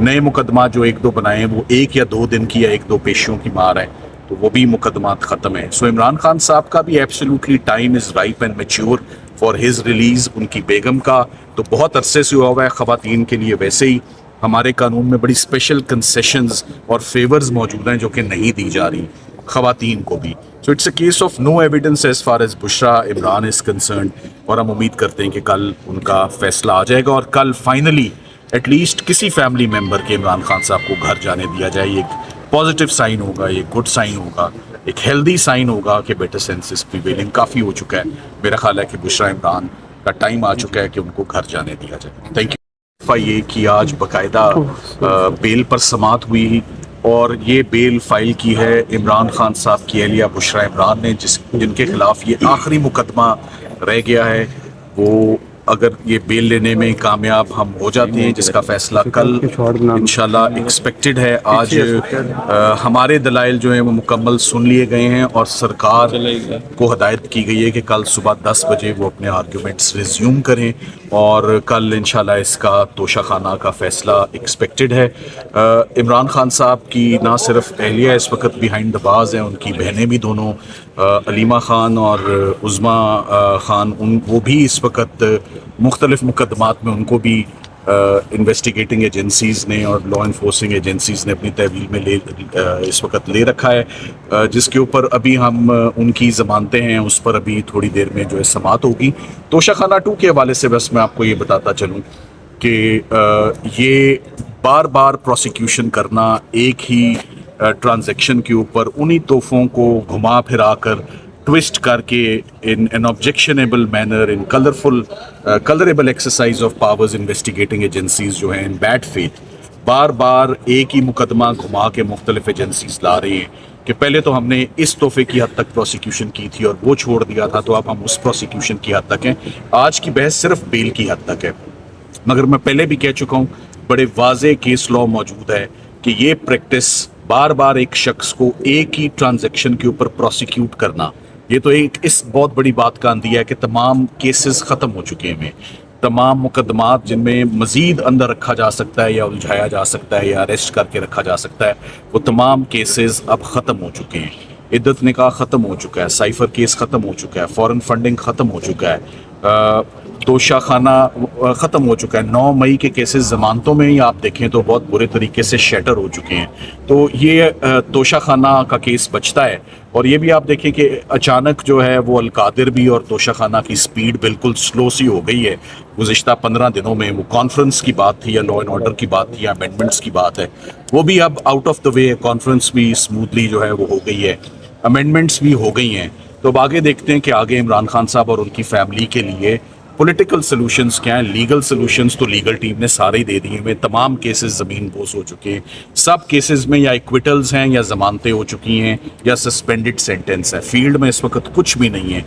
نئے مقدمات جو ایک دو بنائے ہیں وہ ایک یا دو دن کی یا ایک دو پیشیوں کی مار ہے، تو وہ بھی مقدمات ختم ہیں. سو عمران خان صاحب کا بھی absolutely time is ripe and mature for his release. ان کی بیگم کا تو بہت عرصے سے ہوا ہوا ہے. خواتین کے لیے ویسے ہی ہمارے قانون میں بڑی اسپیشل کنسیشنز اور فیورز موجود ہیں جو کہ نہیں دی جا رہی خواتین کو بھی. So it's a case of no evidence as far as Bushra Imran is concerned, اور ہم امید کرتے ہیں کہ کل ان کا فیصلہ آ جائے گا اور کل فائنلی ایٹ لیسٹ کسی فیملی ممبر کے عمران خان صاحب کو گھر جانے دیا جائے. یہ ایک پازیٹیو سائن ہوگا، یہ گڈ سائن ہوگا، ایک ہیلدی سائن ہوگا کہ بیٹر سینسس پریویلنگ کافی ہو چکا ہے. میرا خیال ہے کہ بشرا عمران کا ٹائم آ چکا ہے کہ ان کو گھر جانے دیا جائے. Thank you. یہ کہ آج باقاعدہ بیل پر سماعت ہوئی اور یہ بیل فائل کی ہے عمران خان صاحب کی اہلیہ بشرا عمران نے، جن کے خلاف یہ آخری مقدمہ رہ گیا ہے. وہ اگر یہ بیل لینے میں کامیاب ہم ہو جاتے ہیں، جس کا فیصلہ کل انشاءاللہ ایکسپیکٹڈ ہے. آج ہمارے دلائل جو ہیں وہ مکمل سن لیے گئے ہیں اور سرکار کو ہدایت کی گئی ہے کہ کل صبح 10 بجے وہ اپنے آرگیومنٹس ریزیوم کریں اور کل انشاءاللہ اس کا توشہ خانہ کا فیصلہ ایکسپیکٹڈ ہے. عمران خان صاحب کی نہ صرف اہلیہ اس وقت بیہائنڈ دا بارز ہیں، ان کی بہنیں بھی دونوں علیمہ خان اور عظمیٰ خان، وہ بھی اس وقت مختلف مقدمات میں ان کو بھی انویسٹیگیٹنگ ایجنسیز نے اور لا انفورسنگ ایجنسیز نے اپنی تحویل میں اس وقت لے رکھا ہے، جس کے اوپر ابھی ہم ان کی ضمانتیں ہیں، اس پر ابھی تھوڑی دیر میں جو ہے سماعت ہوگی. توشہ خانہ 2 کے حوالے سے بس میں آپ کو یہ بتاتا چلوں کہ یہ بار بار پروسیکیوشن کرنا ایک ہی ٹرانزیکشن کے اوپر انہی تحفوں کو گھما پھرا کر ٹوسٹ کر کے in an objectionable manner in colorable exercise of powers investigating agencies جو ہیں in bad faith بار بار ایک ہی مقدمہ گھما کے مختلف ایجنسیز لا رہی ہیں کہ پہلے تو ہم نے اس تحفے کی حد تک پروسیکیوشن کی تھی اور وہ چھوڑ دیا تھا، تو اب ہم اس پروسیکیوشن کی حد تک ہیں. آج کی بحث صرف بیل کی حد تک ہے، مگر میں پہلے بھی کہہ چکا ہوں بڑے واضح کیس لا موجود ہے کہ یہ پریکٹس بار بار ایک شخص کو ایک ہی ٹرانزیکشن کے اوپر پروسیکیوٹ کرنا، یہ تو ایک اس بہت بڑی بات کا اندیہ ہے کہ تمام کیسز ختم ہو چکے ہیں. تمام مقدمات جن میں مزید اندر رکھا جا سکتا ہے یا الجھایا جا سکتا ہے یا اریسٹ کر کے رکھا جا سکتا ہے، وہ تمام کیسز اب ختم ہو چکے ہیں. عدت نکاح ختم ہو چکا ہے، سائفر کیس ختم ہو چکا ہے، فورن فنڈنگ ختم ہو چکا ہے، توشہ خانہ ختم ہو چکا ہے. 9 مئی کے کیسز ضمانتوں میں ہی آپ دیکھیں تو بہت برے طریقے سے شیٹر ہو چکے ہیں. تو یہ توشہ خانہ کا کیس بچتا ہے. اور یہ بھی آپ دیکھیں کہ اچانک جو ہے وہ القادر بھی اور توشہ خانہ کی سپیڈ بالکل سلو سی ہو گئی ہے گزشتہ 15 دنوں میں. وہ کانفرنس کی بات تھی یا لا اینڈ آرڈر کی بات تھی یا امینڈمنٹس کی بات ہے، وہ بھی اب آؤٹ آف دا وے ہے. کانفرنس بھی اسموتھلی جو ہے وہ ہو گئی ہے، امینڈمنٹس بھی ہو گئی ہیں. تو اب آگے دیکھتے ہیں کہ آگے عمران خان صاحب اور ان کی فیملی کے لیے پولیٹیکل سلوشنز کیا ہیں. لیگل سلوشنز تو لیگل ٹیم نے سارے ہی دے دیے ہیں. تمام کیسز زمین بوس ہو چکے ہیں. سب کیسز میں یا ایکویٹلز ہیں یا ضمانتیں ہو چکی ہیں یا سسپینڈڈ سینٹنس ہے. فیلڈ میں اس وقت کچھ بھی نہیں ہے.